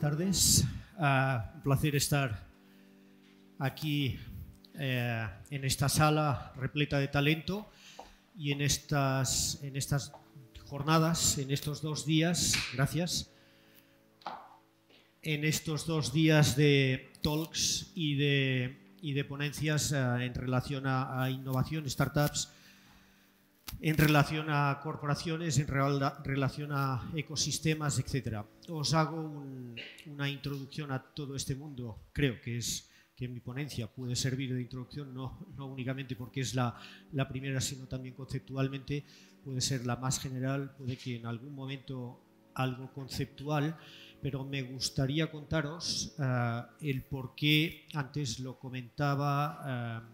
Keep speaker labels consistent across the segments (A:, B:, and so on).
A: tardes. Un placer estar aquí en esta sala repleta de talento y en estas jornadas, en estos 2 días, gracias, en estos 2 días de talks y de ponencias en relación a innovación, startups, en relación a corporaciones, en relación a ecosistemas, etc. Os hago una introducción a todo este mundo. Creo que mi ponencia puede servir de introducción, no únicamente porque es la primera, sino también conceptualmente puede ser la más general, puede que en algún momento algo conceptual, pero me gustaría contaros el por qué. Antes lo comentaba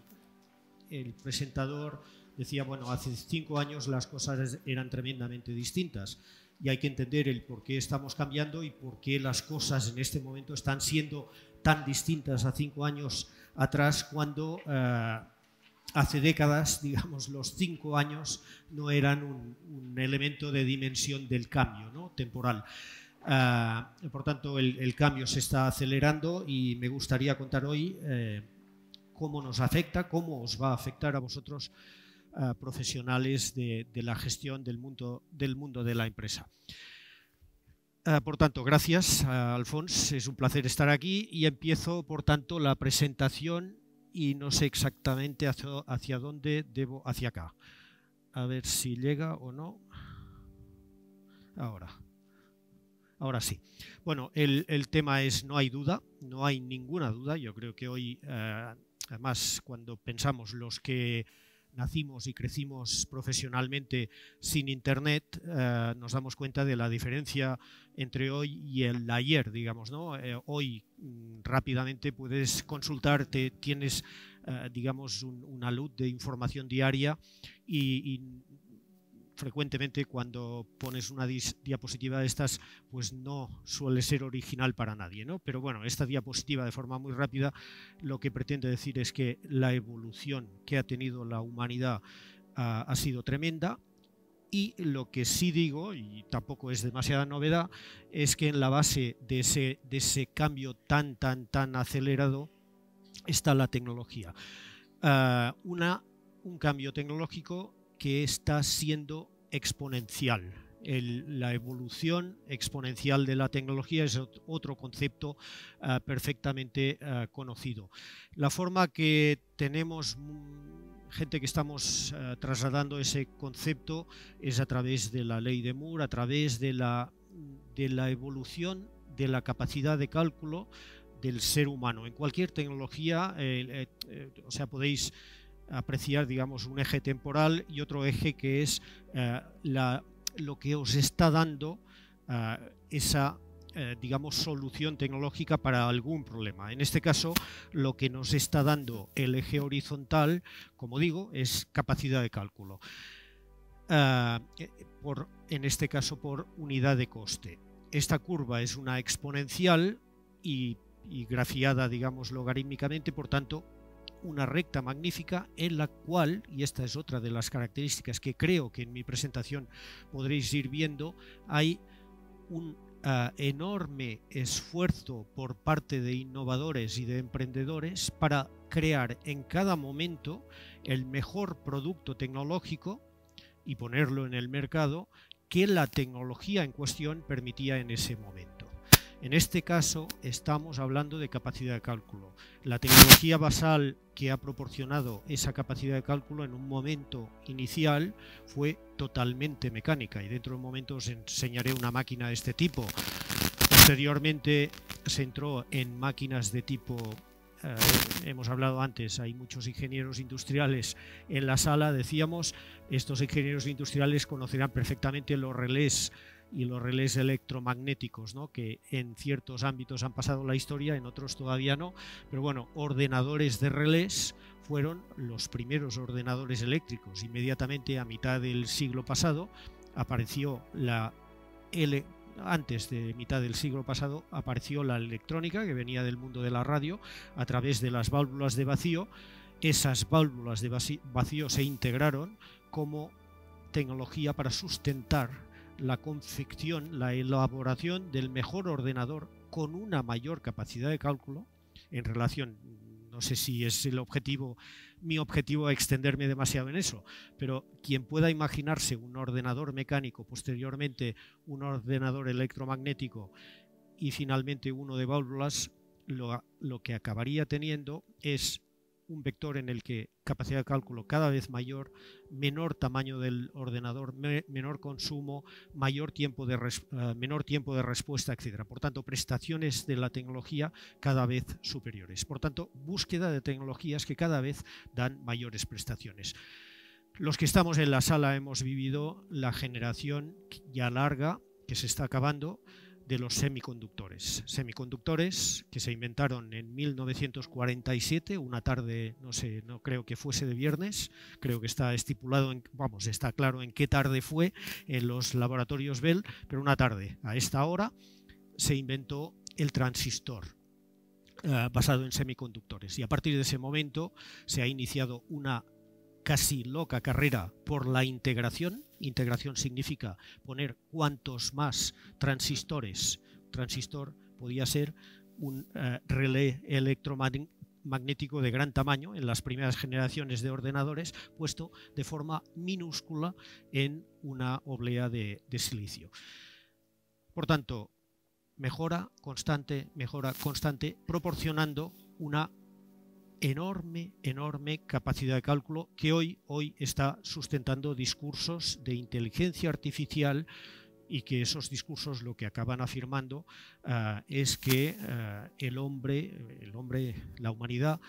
A: el presentador. Decía, bueno, hace 5 años las cosas eran tremendamente distintas y hay que entender el por qué estamos cambiando y por qué las cosas en este momento están siendo tan distintas a 5 años atrás, cuando hace décadas, digamos, los 5 años no eran un elemento de dimensión del cambio, ¿no?, temporal. Por tanto, el cambio se está acelerando y me gustaría contar hoy cómo nos afecta, cómo os va a afectar a vosotros, profesionales de la gestión del mundo de la empresa. Por tanto, gracias, Alfons, es un placer estar aquí y empiezo, por tanto, la presentación y no sé exactamente hacia dónde debo, hacia acá. A ver si llega o no. Ahora sí. Bueno, el tema es, no hay duda, no hay ninguna duda. Yo creo que hoy, además, cuando pensamos los que nacimos y crecimos profesionalmente sin Internet, nos damos cuenta de la diferencia entre hoy y el ayer, digamos, ¿no? Hoy rápidamente puedes consultarte, tienes, digamos, una luz de información diaria y frecuentemente cuando pones una diapositiva de estas, pues no suele ser original para nadie, ¿no? Pero bueno, esta diapositiva, de forma muy rápida, lo que pretende decir es que la evolución que ha tenido la humanidad ha sido tremenda, y lo que sí digo, y tampoco es demasiada novedad, es que en la base de ese cambio tan acelerado está la tecnología. Un cambio tecnológico que está siendo exponencial. La evolución exponencial de la tecnología es otro concepto perfectamente conocido. La forma que tenemos gente que estamos trasladando ese concepto es a través de la ley de Moore, a través de la evolución de la capacidad de cálculo del ser humano. En cualquier tecnología, o sea, podéis apreciar, digamos, un eje temporal y otro eje que es lo que os está dando esa, digamos, solución tecnológica para algún problema. En este caso, lo que nos está dando el eje horizontal, como digo, es capacidad de cálculo. En este caso, por unidad de coste. Esta curva es una exponencial y grafiada, digamos, logarítmicamente, por tanto, una recta magnífica en la cual, y esta es otra de las características que creo que en mi presentación podréis ir viendo, hay un enorme esfuerzo por parte de innovadores y de emprendedores para crear en cada momento el mejor producto tecnológico y ponerlo en el mercado que la tecnología en cuestión permitía en ese momento. En este caso estamos hablando de capacidad de cálculo. La tecnología basal que ha proporcionado esa capacidad de cálculo en un momento inicial fue totalmente mecánica, y dentro de un momento os enseñaré una máquina de este tipo. Posteriormente se entró en máquinas de tipo, hemos hablado antes, hay muchos ingenieros industriales en la sala, decíamos, estos ingenieros industriales conocerán perfectamente los relés y los relés electromagnéticos, ¿no?, que en ciertos ámbitos han pasado la historia, en otros todavía no, pero bueno, ordenadores de relés fueron los primeros ordenadores eléctricos. Inmediatamente a mitad del siglo pasado apareció antes de mitad del siglo pasado apareció la electrónica, que venía del mundo de la radio a través de las válvulas de vacío. Esas válvulas de vacío se integraron como tecnología para sustentar la confección, la elaboración del mejor ordenador con una mayor capacidad de cálculo en relación, no sé si es el objetivo, mi objetivo extenderme demasiado en eso, pero quien pueda imaginarse un ordenador mecánico, posteriormente un ordenador electromagnético y finalmente uno de válvulas, lo que acabaría teniendo es un vector en el que capacidad de cálculo cada vez mayor, menor tamaño del ordenador, menor consumo, menor tiempo de respuesta, etc. Por tanto, prestaciones de la tecnología cada vez superiores. Por tanto, búsqueda de tecnologías que cada vez dan mayores prestaciones. Los que estamos en la sala hemos vivido la generación ya larga, que se está acabando, de los semiconductores. Semiconductores que se inventaron en 1947, una tarde, no sé, no creo que fuese de viernes, creo que está estipulado, está claro en qué tarde fue en los laboratorios Bell, pero una tarde, a esta hora, se inventó el transistor basado en semiconductores. Y a partir de ese momento se ha iniciado una casi loca carrera por la integración. Integración significa poner cuantos más transistores. Transistor podía ser un relé electromagnético de gran tamaño en las primeras generaciones de ordenadores, puesto de forma minúscula en una oblea de silicio. Por tanto, mejora constante, proporcionando una enorme capacidad de cálculo que hoy está sustentando discursos de inteligencia artificial, y que esos discursos lo que acaban afirmando es que el hombre, la humanidad,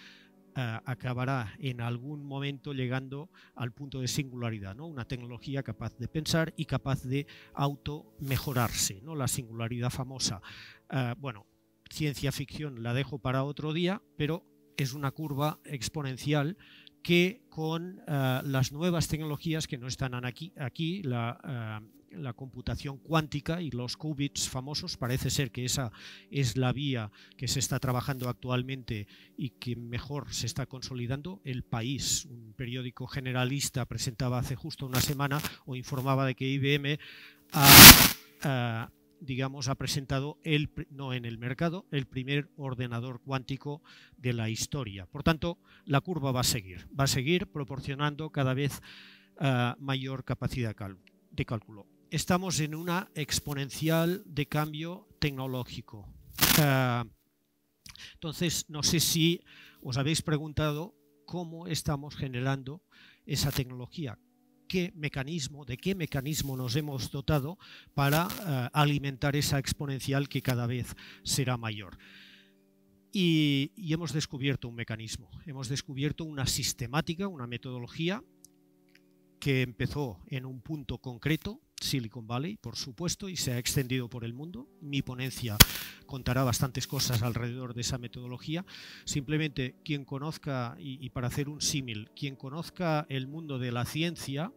A: acabará en algún momento llegando al punto de singularidad, ¿no? Una tecnología capaz de pensar y capaz de auto-mejorarse, ¿no? La singularidad famosa. Bueno, ciencia ficción la dejo para otro día, pero es una curva exponencial que con las nuevas tecnologías que no están aquí, la computación cuántica y los qubits famosos, parece ser que esa es la vía que se está trabajando actualmente y que mejor se está consolidando. El País, un periódico generalista, presentaba hace justo una semana o informaba de que IBM ha presentado en el mercado el primer ordenador cuántico de la historia. Por tanto, la curva va a seguir proporcionando cada vez mayor capacidad de cálculo. Estamos en una exponencial de cambio tecnológico. Entonces, no sé si os habéis preguntado cómo estamos generando esa tecnología. ¿De qué mecanismo nos hemos dotado para alimentar esa exponencial que cada vez será mayor? Y hemos descubierto un mecanismo, hemos descubierto una sistemática, una metodología que empezó en un punto concreto, Silicon Valley, por supuesto, y se ha extendido por el mundo. Mi ponencia contará bastantes cosas alrededor de esa metodología. Simplemente quien conozca, y para hacer un símil, quien conozca el mundo de la ciencia,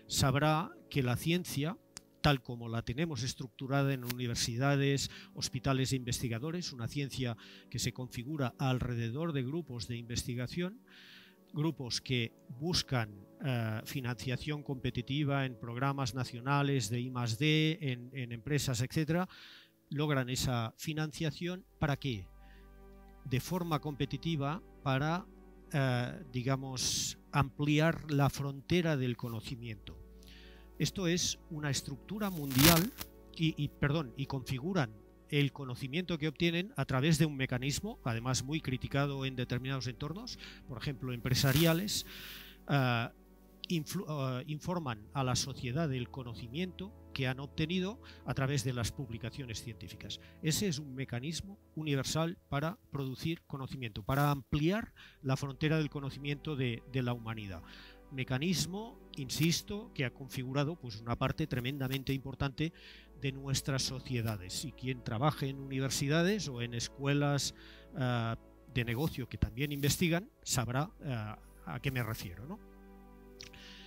A: sabrá que la ciencia, tal como la tenemos estructurada en universidades, hospitales de investigadores, una ciencia que se configura alrededor de grupos de investigación, grupos que buscan financiación competitiva en programas nacionales de I+D, en empresas, etcétera, logran esa financiación. ¿Para qué? De forma competitiva, para ampliar la frontera del conocimiento. Esto es una estructura mundial y configuran el conocimiento que obtienen a través de un mecanismo, además muy criticado en determinados entornos, por ejemplo empresariales, informan a la sociedad del conocimiento que han obtenido a través de las publicaciones científicas. Ese es un mecanismo universal para producir conocimiento, para ampliar la frontera del conocimiento de la humanidad. Mecanismo, insisto, que ha configurado pues una parte tremendamente importante de nuestras sociedades, y quien trabaje en universidades o en escuelas de negocio que también investigan sabrá a qué me refiero, ¿no?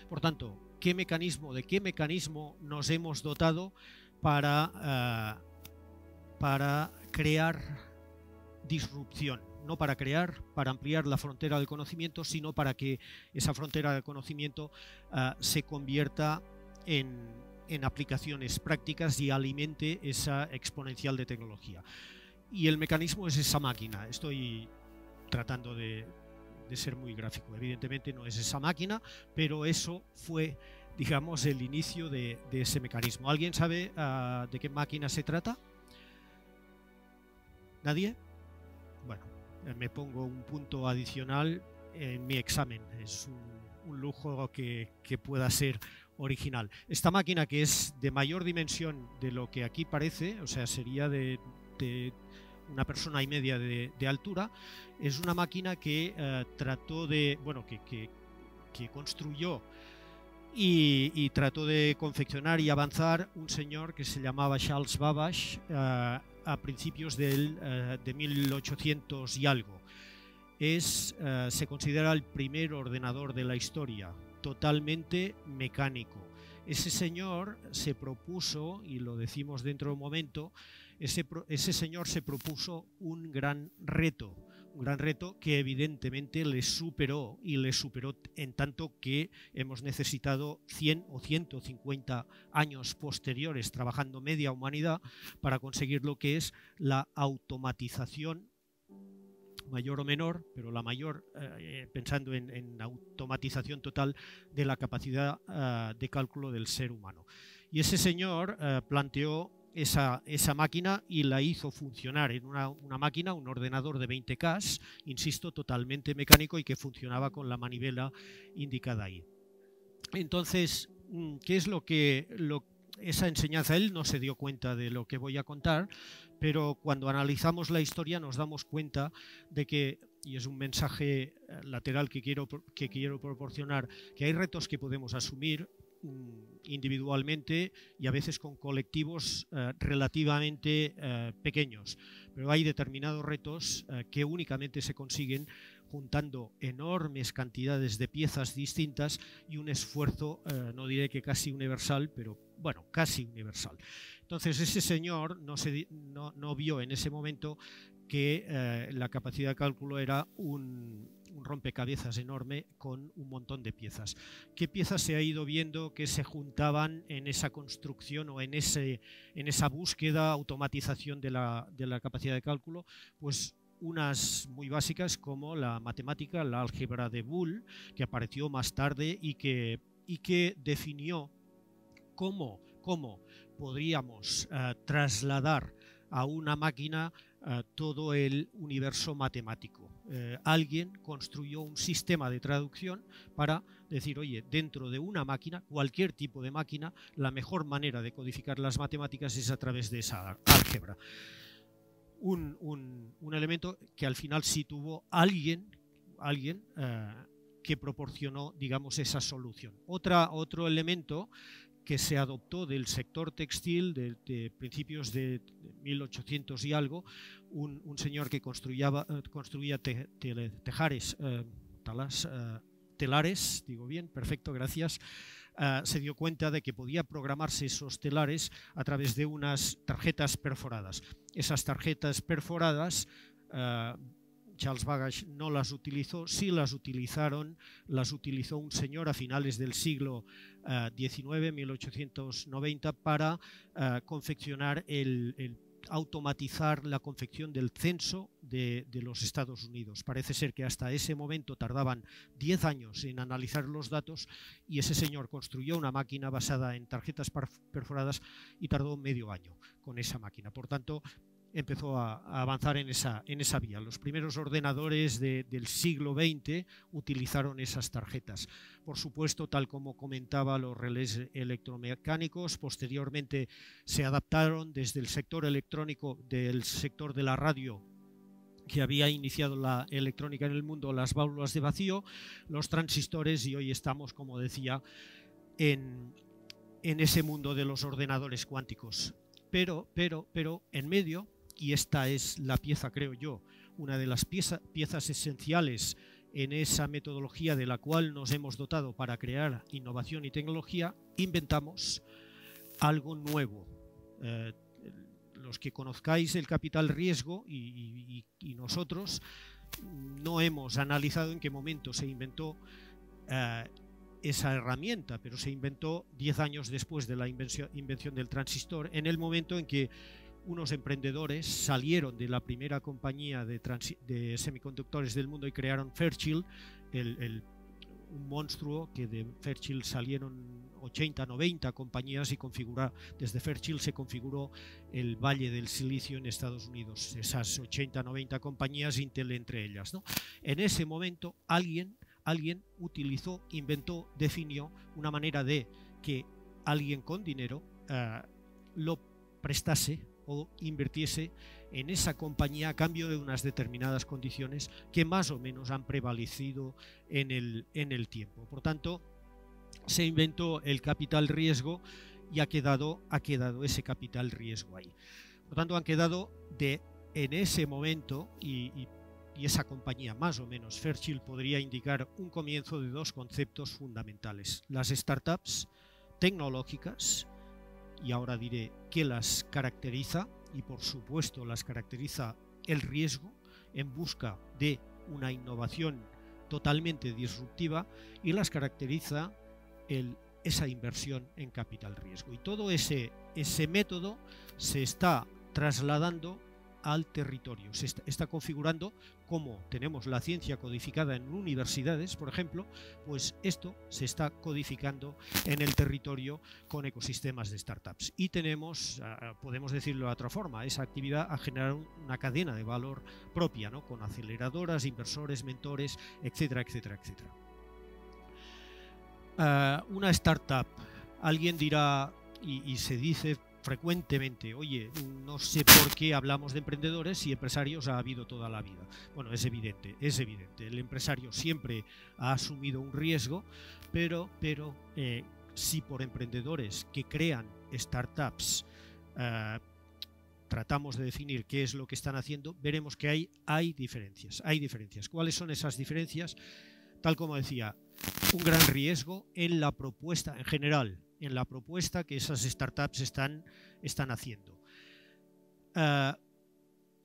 A: Por tanto, ¿de qué mecanismo nos hemos dotado para crear disrupción? No para ampliar la frontera del conocimiento, sino para que esa frontera del conocimiento se convierta en aplicaciones prácticas y alimente esa exponencial de tecnología. y el mecanismo es esa máquina. Estoy tratando de ser muy gráfico. Evidentemente no es esa máquina, pero eso fue, digamos, el inicio de ese mecanismo. ¿Alguien sabe de qué máquina se trata? ¿Nadie? Bueno, me pongo un punto adicional en mi examen. Es un lujo que pueda ser original. Esta máquina, que es de mayor dimensión de lo que aquí parece, o sea, sería de una persona y media de altura, es una máquina que trató de, bueno, que construyó y trató de confeccionar y avanzar un señor que se llamaba Charles Babbage a principios de 1800 y algo. Se considera el primer ordenador de la historia, totalmente mecánico. Ese señor se propuso, y lo decimos dentro de un momento, ese señor se propuso un gran reto que evidentemente le superó, y le superó en tanto que hemos necesitado 100 o 150 años posteriores, trabajando media humanidad, para conseguir lo que es la automatización, mayor o menor, pero la mayor, pensando en automatización total de la capacidad de cálculo del ser humano. Y ese señor planteó esa máquina y la hizo funcionar en una máquina, un ordenador de 20K, insisto, totalmente mecánico y que funcionaba con la manivela indicada ahí. Entonces, ¿qué es esa enseñanza? Él no se dio cuenta de lo que voy a contar, pero cuando analizamos la historia nos damos cuenta de que, y es un mensaje lateral que quiero proporcionar, que hay retos que podemos asumir individualmente y a veces con colectivos relativamente pequeños, pero hay determinados retos que únicamente se consiguen juntando enormes cantidades de piezas distintas y un esfuerzo, no diré que casi universal, pero bueno, casi universal. Entonces ese señor no vio en ese momento que la capacidad de cálculo era un rompecabezas enorme con un montón de piezas. ¿Qué piezas se ha ido viendo que se juntaban en esa construcción o en esa búsqueda, automatización de la capacidad de cálculo? Pues unas muy básicas como la matemática, la álgebra de Boole, que apareció más tarde y que definió cómo podríamos trasladar a una máquina todo el universo matemático. Alguien construyó un sistema de traducción para decir, oye, dentro de una máquina, cualquier tipo de máquina, la mejor manera de codificar las matemáticas es a través de esa álgebra. Un elemento que al final sí tuvo alguien que proporcionó, digamos, esa solución. Otro elemento que se adoptó del sector textil de principios de 1800 y algo, un señor que construía telares, digo bien, perfecto, gracias, se dio cuenta de que podía programarse esos telares a través de unas tarjetas perforadas. Esas tarjetas perforadas Charles Babbage no las utilizó, sí las utilizó un señor a finales del siglo XIX, 1890, para confeccionar automatizar la confección del censo de los Estados Unidos. Parece ser que hasta ese momento tardaban 10 años en analizar los datos y ese señor construyó una máquina basada en tarjetas perforadas y tardó medio año con esa máquina. Por tanto, empezó a avanzar en esa vía. Los primeros ordenadores del siglo XX utilizaron esas tarjetas. Por supuesto, tal como comentaba, los relés electromecánicos posteriormente se adaptaron desde el sector electrónico, del sector de la radio, que había iniciado la electrónica en el mundo, las válvulas de vacío, los transistores, y hoy estamos, como decía, en ese mundo de los ordenadores cuánticos. Pero en medio, y esta es la pieza, creo yo, una de las piezas esenciales en esa metodología de la cual nos hemos dotado para crear innovación y tecnología, inventamos algo nuevo. Los que conozcáis el capital riesgo y nosotros no hemos analizado en qué momento se inventó esa herramienta, pero se inventó 10 años después de la invención del transistor, en el momento en que unos emprendedores salieron de la primera compañía de semiconductores del mundo y crearon Fairchild, un monstruo que de Fairchild salieron 80, 90 compañías y desde Fairchild se configuró el Valle del Silicio en Estados Unidos, esas 80, 90 compañías, Intel entre ellas, ¿no? En ese momento alguien utilizó, inventó, definió una manera de que alguien con dinero lo prestase o invirtiese en esa compañía a cambio de unas determinadas condiciones que más o menos han prevalecido en el tiempo. Por tanto, se inventó el capital riesgo y ha quedado ese capital riesgo ahí. Por tanto, han quedado en ese momento y esa compañía más o menos, Fairchild, podría indicar un comienzo de dos conceptos fundamentales: las startups tecnológicas, y ahora diré qué las caracteriza, y por supuesto las caracteriza el riesgo en busca de una innovación totalmente disruptiva, y las caracteriza esa inversión en capital riesgo. Y todo ese método se está trasladando al territorio, se está configurando. Como tenemos la ciencia codificada en universidades, por ejemplo, pues esto se está codificando en el territorio con ecosistemas de startups. Y tenemos, podemos decirlo de otra forma, esa actividad a generar una cadena de valor propia, ¿no? Con aceleradoras, inversores, mentores, etcétera, etcétera, etcétera. Una startup, alguien dirá, y se dice frecuentemente, oye, no sé por qué hablamos de emprendedores y empresarios ha habido toda la vida. Bueno, es evidente. El empresario siempre ha asumido un riesgo, pero si por emprendedores que crean startups tratamos de definir qué es lo que están haciendo, veremos que hay diferencias. ¿Cuáles son esas diferencias? Tal como decía, un gran riesgo en la propuesta en general, en la propuesta que esas startups están haciendo.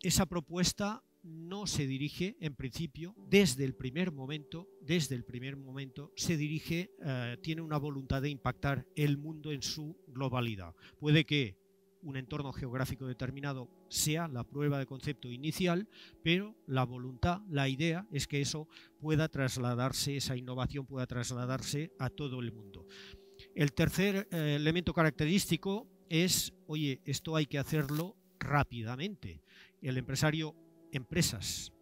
A: Esa propuesta no se dirige, en principio, desde el primer momento, se dirige, tiene una voluntad de impactar el mundo en su globalidad. Puede que un entorno geográfico determinado sea la prueba de concepto inicial, pero la voluntad, la idea es que eso pueda trasladarse, esa innovación pueda trasladarse a todo el mundo. El tercer elemento característico es, oye, esto hay que hacerlo rápidamente. El empresario, empresas,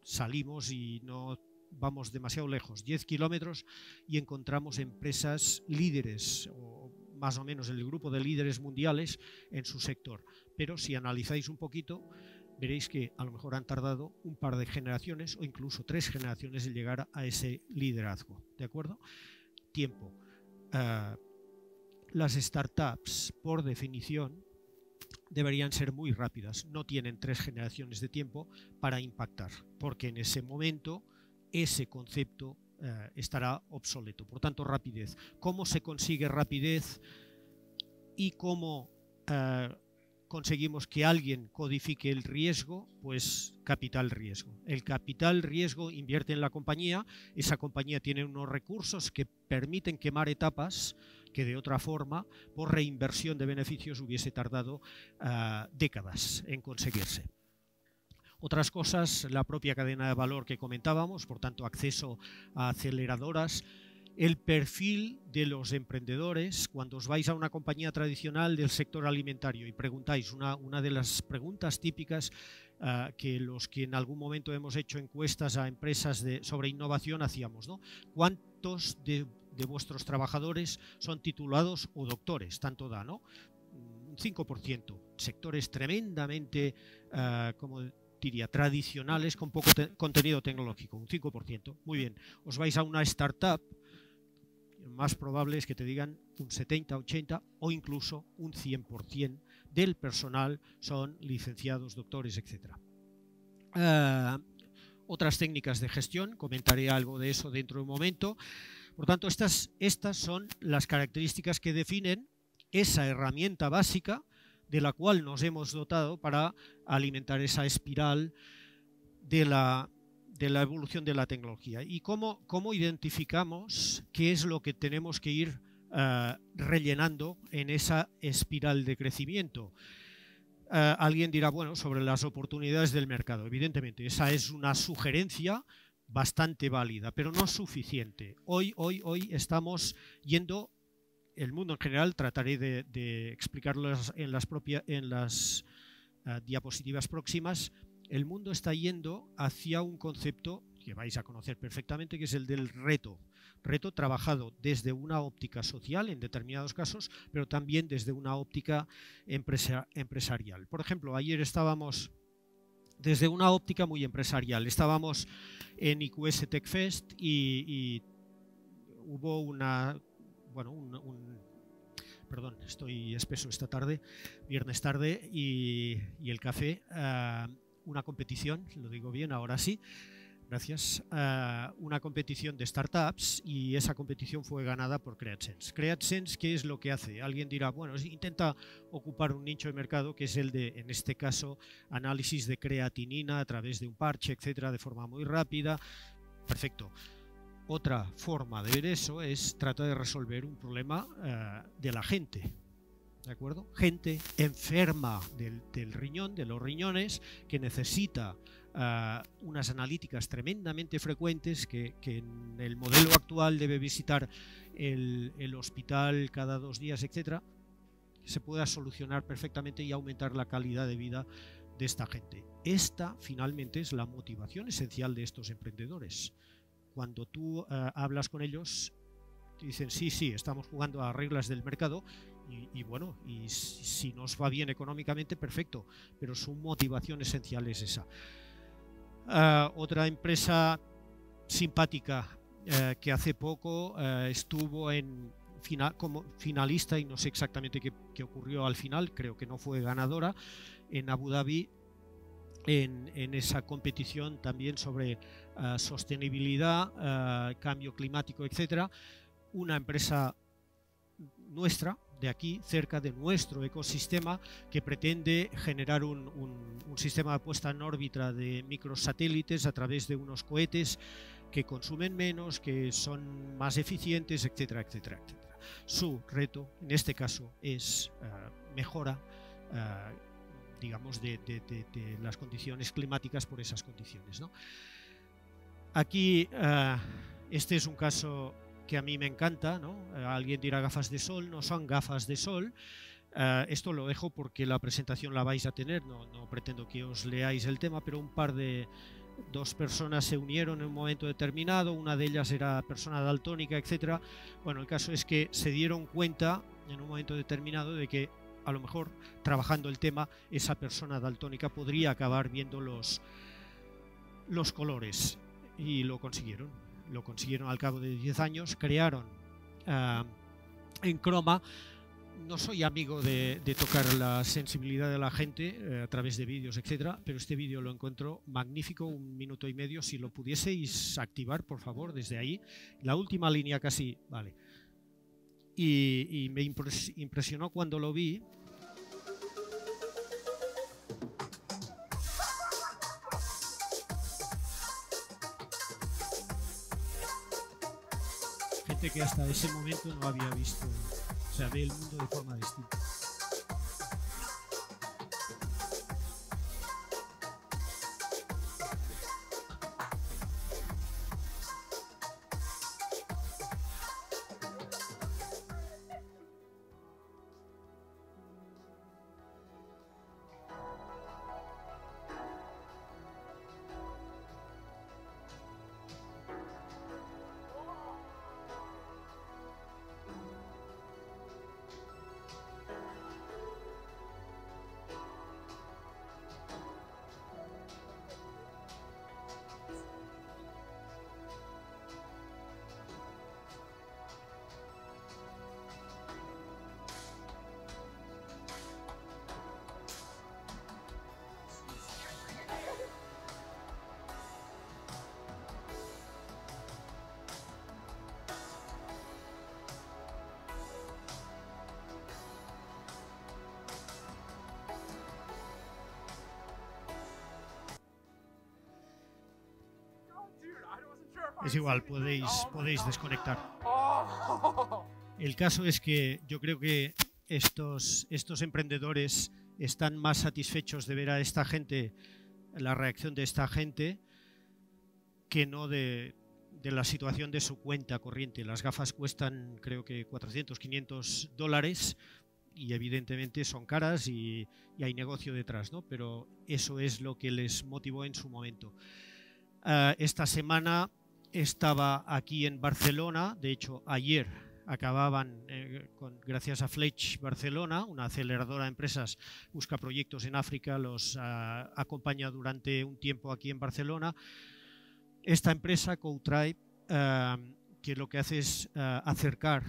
A: salimos y no vamos demasiado lejos, 10 kilómetros, y encontramos empresas líderes, o más o menos el grupo de líderes mundiales en su sector. Pero si analizáis un poquito, veréis que a lo mejor han tardado un par de generaciones o incluso 3 generaciones en llegar a ese liderazgo. ¿De acuerdo? Tiempo. Las startups, por definición, deberían ser muy rápidas. No tienen 3 generaciones de tiempo para impactar, porque en ese momento ese concepto estará obsoleto. Por tanto, rapidez. ¿Cómo se consigue rapidez y cómo conseguimos que alguien codifique el riesgo? Pues capital riesgo. El capital riesgo invierte en la compañía, esa compañía tiene unos recursos que permiten quemar etapas que de otra forma, por reinversión de beneficios, hubiese tardado décadas en conseguirse. Otras cosas, la propia cadena de valor que comentábamos, por tanto acceso a aceleradoras, el perfil de los emprendedores. Cuando os vais a una compañía tradicional del sector alimentario y preguntáis, una de las preguntas típicas que los que en algún momento hemos hecho encuestas a empresas sobre innovación hacíamos, ¿no? ¿Cuántos de vuestros trabajadores son titulados o doctores? Tanto da, ¿no? Un 5%. Sectores tremendamente, como diría, tradicionales con poco contenido tecnológico, un 5%. Muy bien, os vais a una startup, más probable es que te digan un 70, 80 o incluso un 100% del personal son licenciados, doctores, etc. Otras técnicas de gestión, comentaré algo de eso dentro de un momento. Por tanto, estas son las características que definen esa herramienta básica de la cual nos hemos dotado para alimentar esa espiral de la evolución de la tecnología. ¿Y cómo identificamos qué es lo que tenemos que ir rellenando en esa espiral de crecimiento? alguien dirá, bueno, sobre las oportunidades del mercado. Evidentemente, esa es una sugerencia bastante válida, pero no suficiente. Hoy estamos yendo, el mundo en general, trataré de explicarlo en las diapositivas próximas. El mundo está yendo hacia un concepto que vais a conocer perfectamente, que es el del reto. Reto trabajado desde una óptica social en determinados casos, pero también desde una óptica empresarial. Por ejemplo, ayer estábamos desde una óptica muy empresarial. Estábamos en IQS Tech Fest y hubo perdón, estoy espeso esta tarde, viernes tarde, y el café, una competición, lo digo bien, ahora sí, gracias, una competición de startups, y esa competición fue ganada por CreateSense. CreateSense, ¿qué es lo que hace? Alguien dirá, bueno, intenta ocupar un nicho de mercado que es el de, en este caso, análisis de creatinina a través de un parche, etcétera, de forma muy rápida. Perfecto. Otra forma de ver eso es tratar de resolver un problema de la gente, ¿de acuerdo? Gente enferma del riñón, de los riñones, que necesita unas analíticas tremendamente frecuentes, que en el modelo actual debe visitar el hospital cada 2 días, etcétera, se pueda solucionar perfectamente y aumentar la calidad de vida de esta gente. Esta finalmente es la motivación esencial de estos emprendedores. Cuando tú hablas con ellos, te dicen, sí, estamos jugando a reglas del mercado y bueno, y si nos va bien económicamente, perfecto, pero su motivación esencial es esa. Otra empresa simpática que hace poco estuvo como finalista, y no sé exactamente qué ocurrió al final, creo que no fue ganadora, en Abu Dhabi, en esa competición también sobre sostenibilidad, cambio climático, etcétera. Una empresa nuestra, de aquí, cerca de nuestro ecosistema, que pretende generar un sistema de puesta en órbita de microsatélites a través de unos cohetes que consumen menos, que son más eficientes, etcétera, etcétera, etcétera. Su reto, en este caso, es mejora digamos, de las condiciones climáticas por esas condiciones, ¿no? Aquí, este es un caso que a mí me encanta, ¿no? Alguien dirá gafas de sol, no son gafas de sol. Esto lo dejo porque la presentación la vais a tener, no pretendo que os leáis el tema, pero dos personas se unieron en un momento determinado, una de ellas era persona daltónica, etcétera. Bueno, el caso es que se dieron cuenta en un momento determinado de que a lo mejor, trabajando el tema, esa persona daltónica podría acabar viendo los colores, y lo consiguieron al cabo de 10 años, crearon en Chroma. No soy amigo de tocar la sensibilidad de la gente a través de vídeos, etcétera, pero este vídeo lo encuentro magnífico, 1 minuto y medio, si lo pudieseis activar, por favor, desde ahí. La última línea casi, vale. Y me impresionó cuando lo vi. Gente que hasta ese momento no había visto, o sea, ve el mundo de forma distinta. Es igual, podéis desconectar. El caso es que yo creo que estos emprendedores están más satisfechos de ver a esta gente, la reacción de esta gente, que no de la situación de su cuenta corriente. Las gafas cuestan, creo que 400, 500 dólares y evidentemente son caras y hay negocio detrás, ¿no? Pero eso es lo que les motivó en su momento. Esta semana estaba aquí en Barcelona, de hecho ayer acababan, gracias a Fletch Barcelona, una aceleradora de empresas, busca proyectos en África, los acompaña durante un tiempo aquí en Barcelona. Esta empresa, CodeTribe, que lo que hace es acercar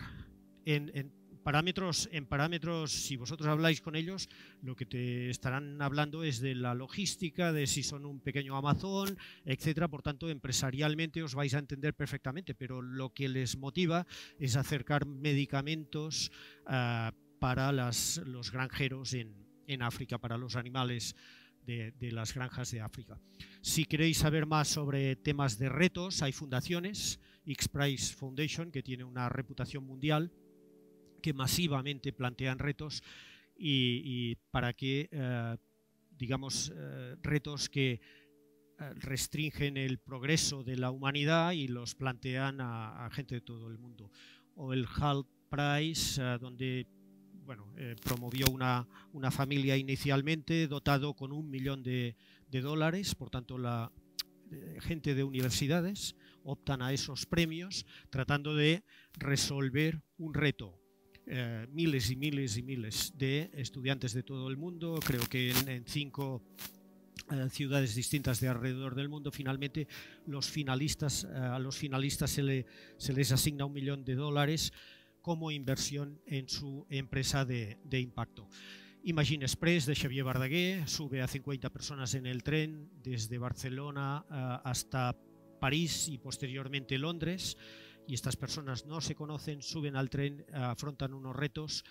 A: en parámetros, si vosotros habláis con ellos, lo que te estarán hablando es de la logística, de si son un pequeño Amazon, etcétera. Por tanto, empresarialmente os vais a entender perfectamente, pero lo que les motiva es acercar medicamentos para los granjeros en África, para los animales de las granjas de África. Si queréis saber más sobre temas de retos, hay fundaciones, X-Prize Foundation, que tiene una reputación mundial, que masivamente plantean retos y para que, digamos, retos que restringen el progreso de la humanidad y los plantean a gente de todo el mundo. O el HALT Prize, donde promovió una familia inicialmente dotado con $1 millón de dólares, por tanto la gente de universidades optan a esos premios tratando de resolver un reto. Miles y miles y miles de estudiantes de todo el mundo, creo que en 5 ciudades distintas de alrededor del mundo. Finalmente a los finalistas se les asigna $1 millón de dólares como inversión en su empresa de impacto. Imagine Express de Xavier Verdaguer sube a 50 personas en el tren desde Barcelona hasta París y posteriormente Londres, y estas personas no se conocen, suben al tren, afrontan unos retos,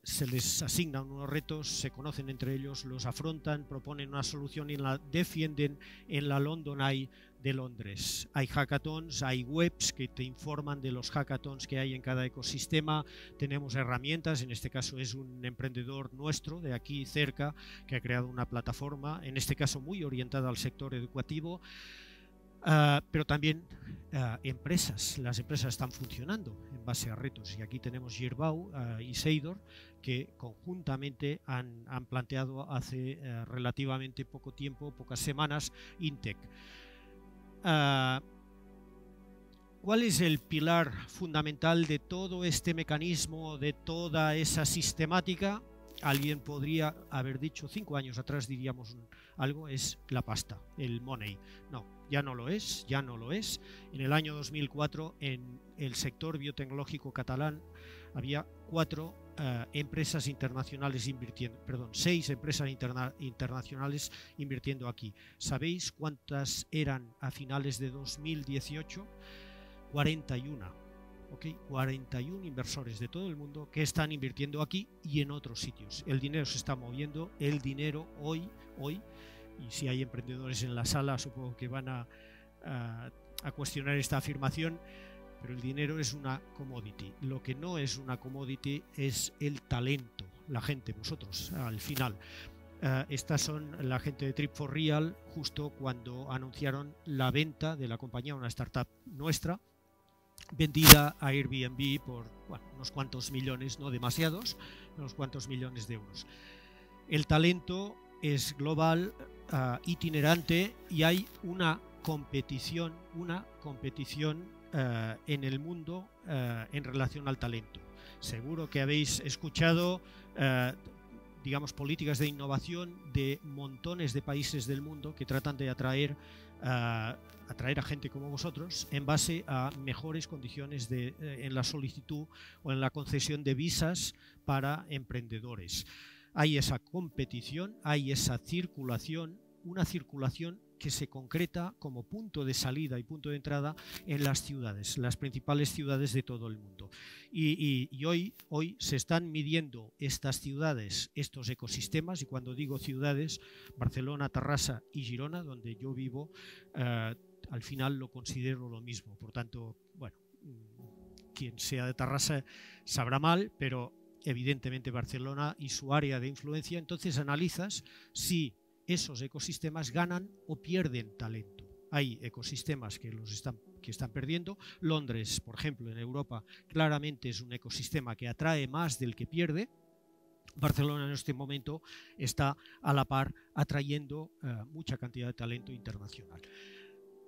A: se les asignan unos retos, se conocen entre ellos, los afrontan, proponen una solución y la defienden en la London Eye de Londres. Hay hackathons, hay webs que te informan de los hackathons que hay en cada ecosistema, tenemos herramientas, en este caso es un emprendedor nuestro de aquí cerca que ha creado una plataforma, en este caso muy orientada al sector educativo, pero también empresas. Las empresas están funcionando en base a retos y aquí tenemos Girbau y Seidor que conjuntamente han planteado hace relativamente poco tiempo, pocas semanas, Intec. ¿Cuál es el pilar fundamental de todo este mecanismo, de toda esa sistemática? Alguien podría haber dicho 5 años atrás, diríamos algo, es la pasta, el money. No, ya no lo es, ya no lo es. En el año 2004 en el sector biotecnológico catalán había 6 empresas internacionales internacionales invirtiendo aquí. ¿Sabéis cuántas eran a finales de 2018? 41. 41 inversores de todo el mundo que están invirtiendo aquí y en otros sitios. El dinero se está moviendo, el dinero hoy, y si hay emprendedores en la sala supongo que van a cuestionar esta afirmación, pero el dinero es una commodity. Lo que no es una commodity es el talento, la gente, vosotros, al final. Estas son la gente de Trip for Real, justo cuando anunciaron la venta de la compañía, una startup nuestra, vendida a Airbnb por unos cuantos millones, no demasiados, unos cuantos millones de euros. El talento es global, itinerante, y hay una competición en el mundo en relación al talento. Seguro que habéis escuchado digamos, políticas de innovación de montones de países del mundo que tratan de atraer a gente como vosotros en base a mejores condiciones en la solicitud o en la concesión de visas para emprendedores. Hay esa competición, hay esa circulación, una circulación que se concreta como punto de salida y punto de entrada en las ciudades, las principales ciudades de todo el mundo. Y hoy se están midiendo estas ciudades, estos ecosistemas, y cuando digo ciudades, Barcelona, Terrassa y Girona, donde yo vivo, al final lo considero lo mismo. Por tanto, quien sea de Terrassa sabrá mal, pero evidentemente Barcelona y su área de influencia, entonces analizas si esos ecosistemas ganan o pierden talento. Hay ecosistemas que están perdiendo. Londres, por ejemplo, en Europa, claramente es un ecosistema que atrae más del que pierde. Barcelona en este momento está a la par atrayendo mucha cantidad de talento internacional.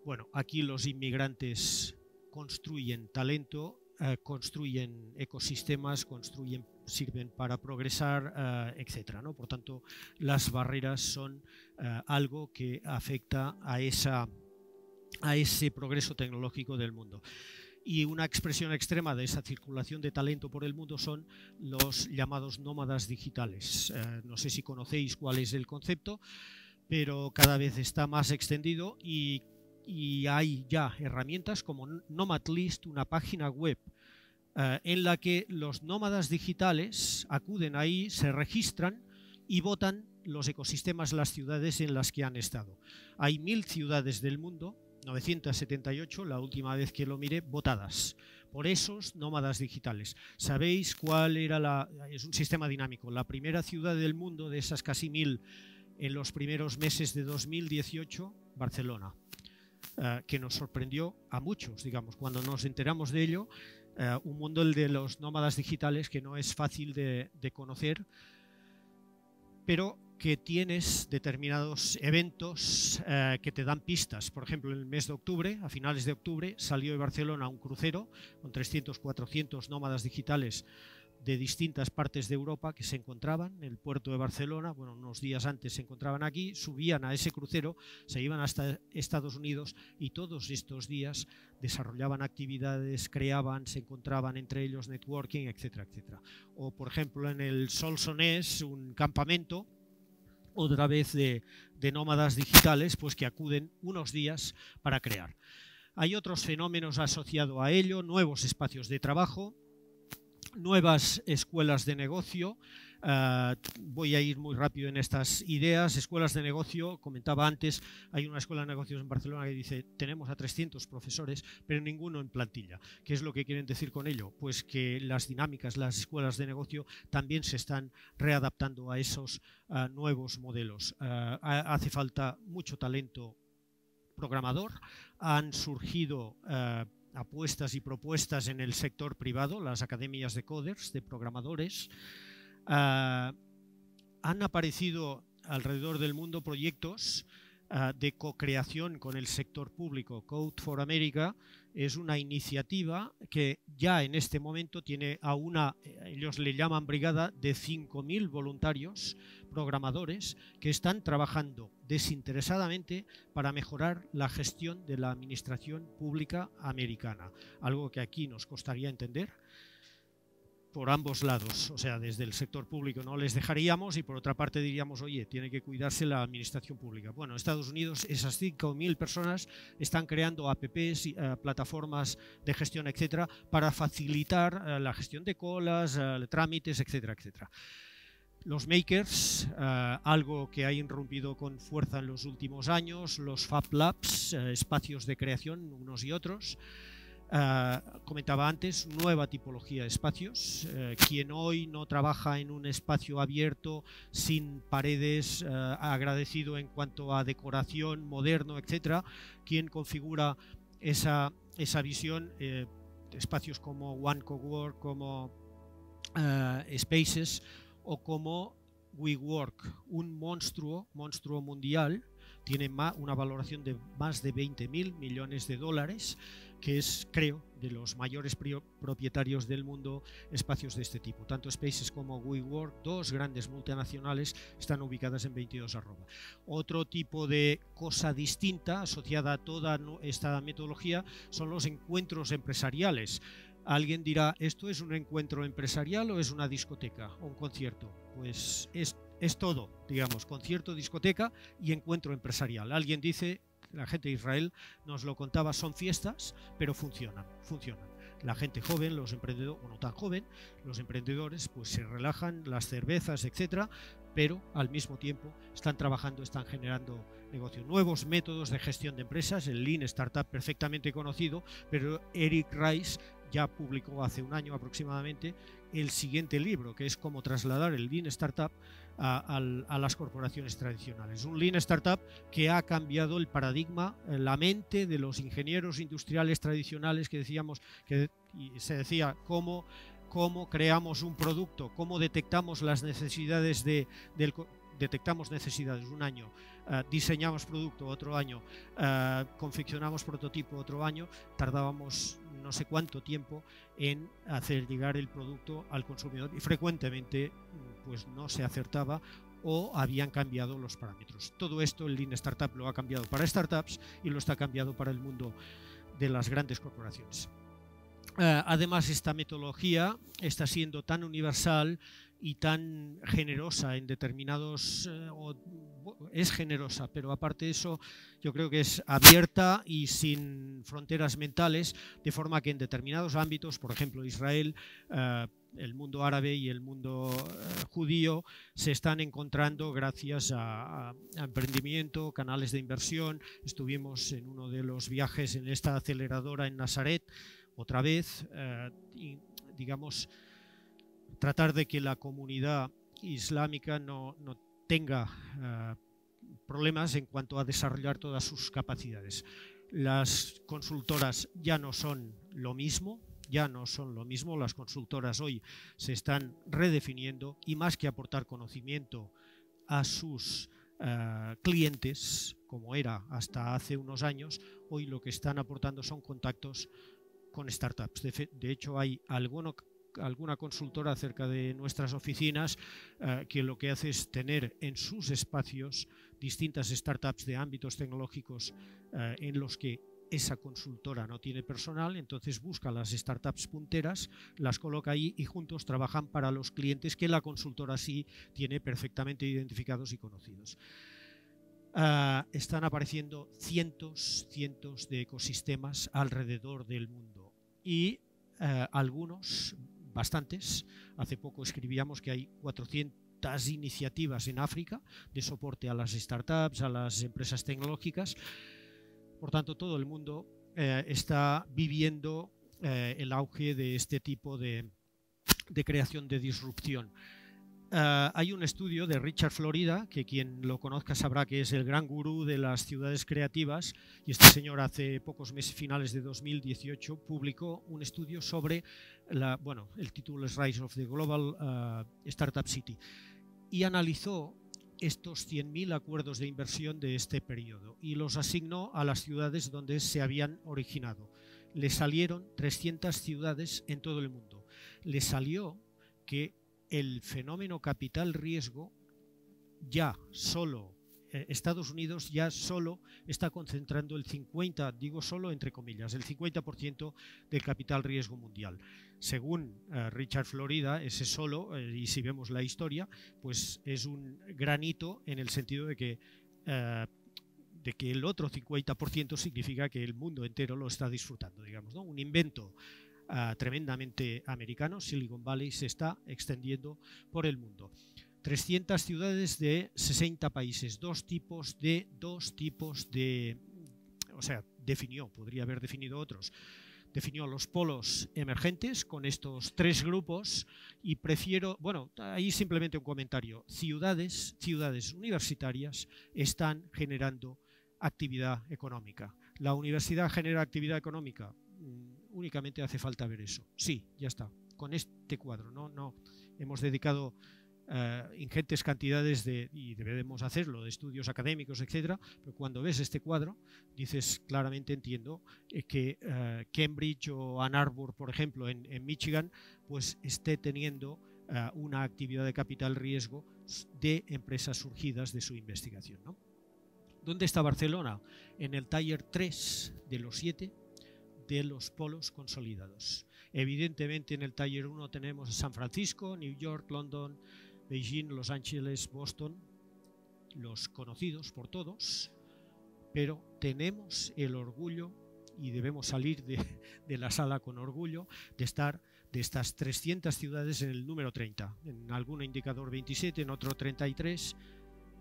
A: Bueno, aquí los inmigrantes construyen talento, construyen ecosistemas, sirven para progresar, etcétera, ¿no? Por tanto, las barreras son algo que afecta a ese progreso tecnológico del mundo. Y una expresión extrema de esa circulación de talento por el mundo son los llamados nómadas digitales. No sé si conocéis cuál es el concepto, pero cada vez está más extendido y hay ya herramientas como Nomadlist, una página web en la que los nómadas digitales acuden ahí, se registran y votan los ecosistemas, las ciudades en las que han estado. Hay 1000 ciudades del mundo, 978, la última vez que lo miré, votadas por esos nómadas digitales. ¿Sabéis cuál era es un sistema dinámico? La primera ciudad del mundo de esas casi 1000 en los primeros meses de 2018, Barcelona. Que nos sorprendió a muchos, digamos, cuando nos enteramos de ello, un mundo, el de los nómadas digitales, que no es fácil de conocer, pero que tienes determinados eventos que te dan pistas. Por ejemplo, en el mes de octubre, a finales de octubre, salió de Barcelona un crucero con 300, 400 nómadas digitales de distintas partes de Europa que se encontraban en el puerto de Barcelona. Bueno, unos días antes se encontraban aquí, subían a ese crucero, se iban hasta Estados Unidos y todos estos días desarrollaban actividades, creaban, se encontraban entre ellos, networking, etcétera, etcétera. O, por ejemplo, en el Solsonès, un campamento, otra vez de nómadas digitales, pues que acuden unos días para crear. Hay otros fenómenos asociados a ello, nuevos espacios de trabajo, nuevas escuelas de negocio. Voy a ir muy rápido en estas ideas. Escuelas de negocio, comentaba antes, hay una escuela de negocios en Barcelona que dice tenemos a 300 profesores, pero ninguno en plantilla. ¿Qué es lo que quieren decir con ello? Pues que las dinámicas, las escuelas de negocio también se están readaptando a esos nuevos modelos. Hace falta mucho talento programador. Han surgido apuestas y propuestas en el sector privado, las academias de coders, de programadores. Han aparecido alrededor del mundo proyectos de co-creación con el sector público. Code for America es una iniciativa que ya en este momento tiene a ellos le llaman brigada de 5.000 voluntarios programadores que están trabajando desinteresadamente para mejorar la gestión de la administración pública americana, algo que aquí nos costaría entender por ambos lados, o sea, desde el sector público no les dejaríamos y por otra parte diríamos, oye, tiene que cuidarse la administración pública. Bueno, en Estados Unidos esas 5.000 personas están creando apps, plataformas de gestión, etcétera, para facilitar la gestión de colas, trámites, etcétera, etcétera. Los makers, algo que ha irrumpido con fuerza en los últimos años, los Fab Labs, espacios de creación unos y otros. Comentaba antes, nueva tipología de espacios. Quien hoy no trabaja en un espacio abierto, sin paredes, agradecido en cuanto a decoración, moderno, etcétera, quien configura esa visión, espacios como One Cowork, como Spaces o como WeWork, un monstruo mundial. Tiene una valoración de más de 20.000 millones de dólares, que es, creo, de los mayores propietarios del mundo espacios de este tipo. Tanto Spaces como WeWork, dos grandes multinacionales, están ubicadas en 22 arroba. Otro tipo de cosa distinta asociada a toda esta metodología son los encuentros empresariales. Alguien dirá, ¿esto es un encuentro empresarial o es una discoteca o un concierto? Pues es todo, digamos, concierto, discoteca y encuentro empresarial. Alguien dice, la gente de Israel nos lo contaba, son fiestas, pero funcionan. La gente joven, los emprendedores, o no tan joven, los emprendedores pues se relajan, las cervezas, etcétera, pero al mismo tiempo están trabajando, están generando negocio. Nuevos métodos de gestión de empresas, el Lean Startup perfectamente conocido, pero Eric Rice ya publicó hace un año aproximadamente el siguiente libro, que es cómo trasladar el Lean Startup a las corporaciones tradicionales. Un Lean Startup que ha cambiado el paradigma, la mente de los ingenieros industriales tradicionales que decíamos, y se decía cómo creamos un producto, cómo detectamos las necesidades detectamos necesidades un año, diseñamos producto otro año, confeccionamos prototipo otro año, tardábamos no sé cuánto tiempo en hacer llegar el producto al consumidor y frecuentemente pues no se acertaba o habían cambiado los parámetros. Todo esto el Lean Startup lo ha cambiado para startups y lo está cambiando para el mundo de las grandes corporaciones. Además, esta metodología está siendo tan universal y tan generosa en determinados, es generosa, pero aparte de eso yo creo que es abierta y sin fronteras mentales, de forma que en determinados ámbitos, por ejemplo Israel, el mundo árabe y el mundo judío se están encontrando gracias a emprendimiento, canales de inversión. Estuvimos en uno de los viajes en esta aceleradora en Nazaret, otra vez, digamos, tratar de que la comunidad islámica no tenga problemas en cuanto a desarrollar todas sus capacidades. Las consultoras ya no son lo mismo, las consultoras hoy se están redefiniendo y más que aportar conocimiento a sus clientes, como era hasta hace unos años, hoy lo que están aportando son contactos con startups. De hecho, hay alguna consultora cerca de nuestras oficinas que lo que hace es tener en sus espacios distintas startups de ámbitos tecnológicos en los que esa consultora no tiene personal, entonces busca las startups punteras, las coloca ahí y juntos trabajan para los clientes que la consultora sí tiene perfectamente identificados y conocidos. Están apareciendo cientos de ecosistemas alrededor del mundo y algunos, bastantes, hace poco escribíamos que hay 400 iniciativas en África de soporte a las startups, a las empresas tecnológicas. Por tanto, todo el mundo está viviendo el auge de este tipo de creación de disrupción. Hay un estudio de Richard Florida, que quien lo conozca sabrá que es el gran gurú de las ciudades creativas, y este señor hace pocos meses, finales de 2018, publicó un estudio sobre, el título es Rise of the Global Startup City, y analizó estos 100.000 acuerdos de inversión de este periodo y los asignó a las ciudades donde se habían originado. Le salieron 300 ciudades en todo el mundo. Le salió que el fenómeno capital riesgo ya solo, Estados Unidos ya solo está concentrando el 50%, digo solo entre comillas, el 50% del capital riesgo mundial. Según Richard Florida, ese solo, y si vemos la historia, pues es un gran hito en el sentido de que el otro 50% significa que el mundo entero lo está disfrutando, digamos, ¿no? Un invento tremendamente americano, Silicon Valley, se está extendiendo por el mundo. 300 ciudades de 60 países, dos tipos de, o sea, podría haber definido otros. Definió los polos emergentes con estos 3 grupos y ahí simplemente un comentario. Ciudades universitarias están generando actividad económica. ¿La universidad genera actividad económica? Únicamente hace falta ver eso. Sí, ya está. Con este cuadro, no hemos dedicado ingentes cantidades y debemos hacerlo, de estudios académicos, etcétera, pero cuando ves este cuadro dices claramente, entiendo que Cambridge o Ann Arbor, por ejemplo, en Michigan, pues esté teniendo una actividad de capital riesgo de empresas surgidas de su investigación, ¿no? ¿Dónde está Barcelona? En el Tier 3 de los 7 de los polos consolidados. Evidentemente en el Tier 1 tenemos a San Francisco, New York, London, Beijing, Los Ángeles, Boston, los conocidos por todos, pero tenemos el orgullo, y debemos salir de la sala con orgullo, de estar de estas 300 ciudades en el número 30, en algún indicador 27, en otro 33,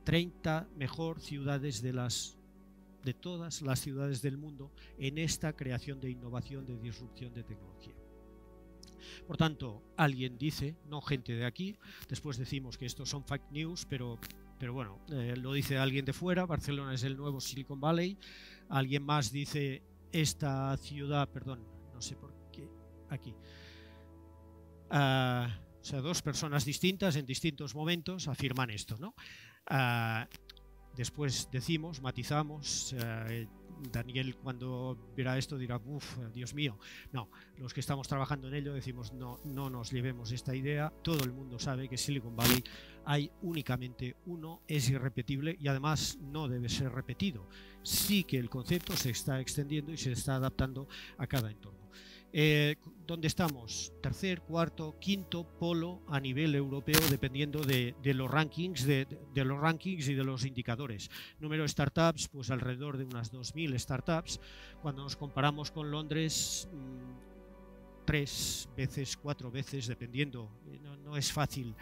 A: 30 mejor ciudades de todas las ciudades del mundo en esta creación de innovación, de disrupción de tecnología. Por tanto, alguien dice, no gente de aquí, después decimos que estos son fake news, pero bueno, lo dice alguien de fuera, Barcelona es el nuevo Silicon Valley, alguien más dice esta ciudad, perdón, no sé por qué, aquí. O sea, dos personas distintas en distintos momentos afirman esto, ¿no? Después decimos, matizamos, Daniel cuando verá esto dirá, uff, Dios mío. No, los que estamos trabajando en ello decimos, no nos llevemos esta idea. Todo el mundo sabe que Silicon Valley hay únicamente uno, es irrepetible y además no debe ser repetido. Sí que el concepto se está extendiendo y se está adaptando a cada entorno. ¿Dónde estamos? Tercer, cuarto, quinto polo a nivel europeo, dependiendo de los rankings, de los rankings y de los indicadores. Número de startups, pues alrededor de unas 2.000 startups. Cuando nos comparamos con Londres, 3 veces, 4 veces, dependiendo. No es fácil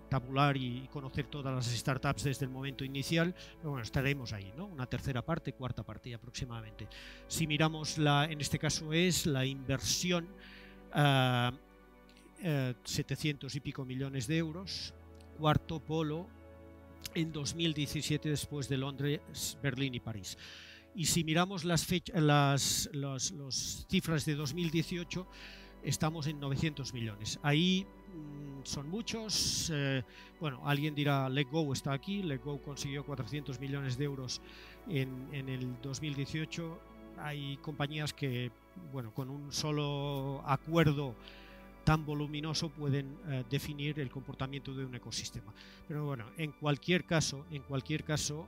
A: tabular y conocer todas las startups desde el momento inicial, pero bueno, estaremos ahí, ¿no? Una tercera parte, cuarta parte aproximadamente. Si miramos, en este caso es la inversión, 700 y pico millones de euros, cuarto polo en 2017 después de Londres, Berlín y París. Y si miramos las cifras de 2018, estamos en 900 millones. Ahí son muchos. Bueno, alguien dirá, Letgo está aquí. Letgo consiguió 400 millones de euros en el 2018. Hay compañías que, bueno, con un solo acuerdo tan voluminoso pueden definir el comportamiento de un ecosistema. Pero bueno, en cualquier caso,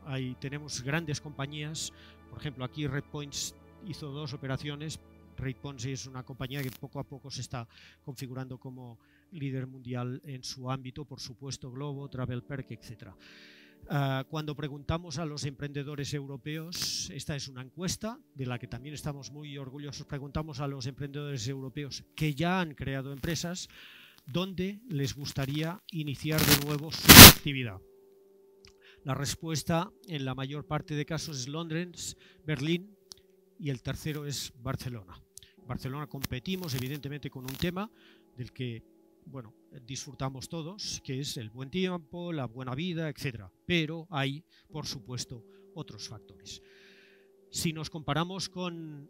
A: ahí tenemos grandes compañías. Por ejemplo, aquí Redpoints hizo 2 operaciones. Redpoints es una compañía que poco a poco se está configurando como líder mundial en su ámbito, por supuesto Globo, TravelPerk, etc. Cuando preguntamos a los emprendedores europeos, esta es una encuesta de la que también estamos muy orgullosos, preguntamos a los emprendedores europeos que ya han creado empresas, ¿dónde les gustaría iniciar de nuevo su actividad? La respuesta en la mayor parte de casos es Londres, Berlín y el tercero es Barcelona. En Barcelona competimos evidentemente con un tema del que, bueno, disfrutamos todos, que es el buen tiempo, la buena vida, etc. Pero hay, por supuesto, otros factores. Si nos comparamos con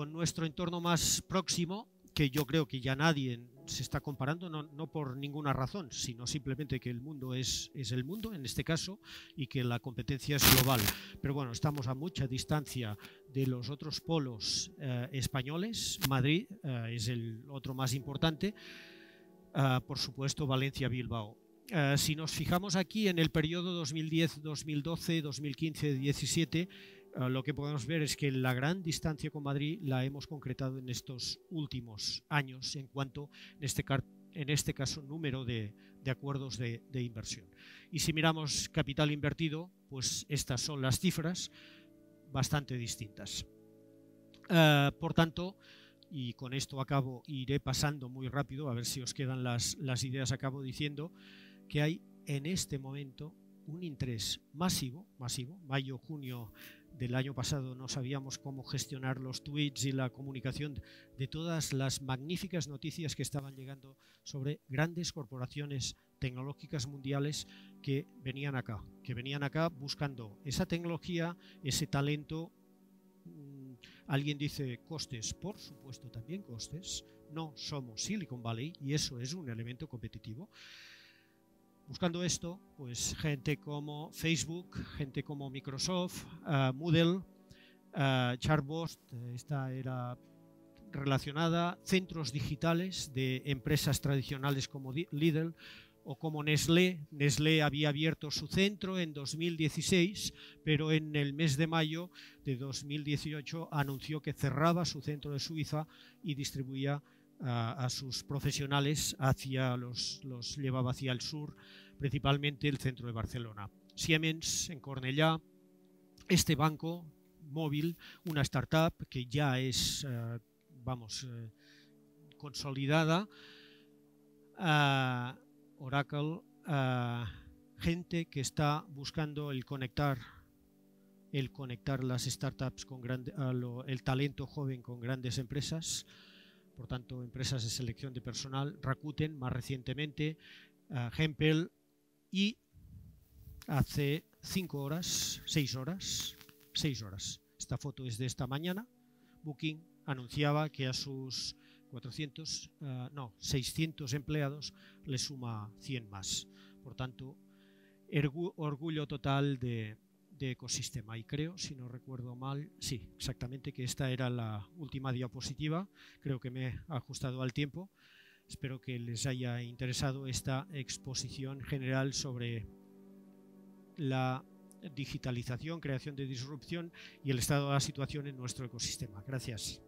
A: nuestro entorno más próximo, que yo creo que ya nadie se está comparando, no por ninguna razón, sino simplemente que el mundo es el mundo en este caso y que la competencia es global. Pero bueno, estamos a mucha distancia de los otros polos españoles. Madrid es el otro más importante. Por supuesto, Valencia, Bilbao. Si nos fijamos aquí en el periodo 2010, 2012, 2015, 2017, lo que podemos ver es que la gran distancia con Madrid la hemos concretado en estos últimos años en cuanto, en este caso, número de acuerdos de inversión. Y si miramos capital invertido, pues estas son las cifras bastante distintas. Por tanto, y con esto acabo, iré pasando muy rápido, a ver si os quedan las ideas, acabo diciendo que hay en este momento un interés masivo, mayo, junio del año pasado no sabíamos cómo gestionar los tweets y la comunicación de todas las magníficas noticias que estaban llegando sobre grandes corporaciones tecnológicas mundiales que venían acá buscando esa tecnología, ese talento. Alguien dice costes, por supuesto también costes, no somos Silicon Valley y eso es un elemento competitivo. Buscando esto, pues gente como Facebook, gente como Microsoft, Moodle, Chartboost, esta era relacionada, centros digitales de empresas tradicionales como Lidl o como Nestlé. Nestlé había abierto su centro en 2016, pero en el mes de mayo de 2018 anunció que cerraba su centro de Suiza y distribuía a sus profesionales los llevaba hacia el sur, principalmente el centro de Barcelona. Siemens en Cornellà, este banco móvil, una startup que ya es, consolidada, Oracle, gente que está buscando el conectar las startups con el talento joven con grandes empresas. por tanto, empresas de selección de personal, Rakuten más recientemente, Hempel, y hace 6 horas, esta foto es de esta mañana, Booking anunciaba que a sus 600 empleados le suma 100 más. Por tanto, orgullo total de ecosistema. Y creo, si no recuerdo mal, sí, exactamente, que esta era la última diapositiva. Creo que me he ajustado al tiempo. Espero que les haya interesado esta exposición general sobre la digitalización, creación de disrupción y el estado de la situación en nuestro ecosistema. Gracias.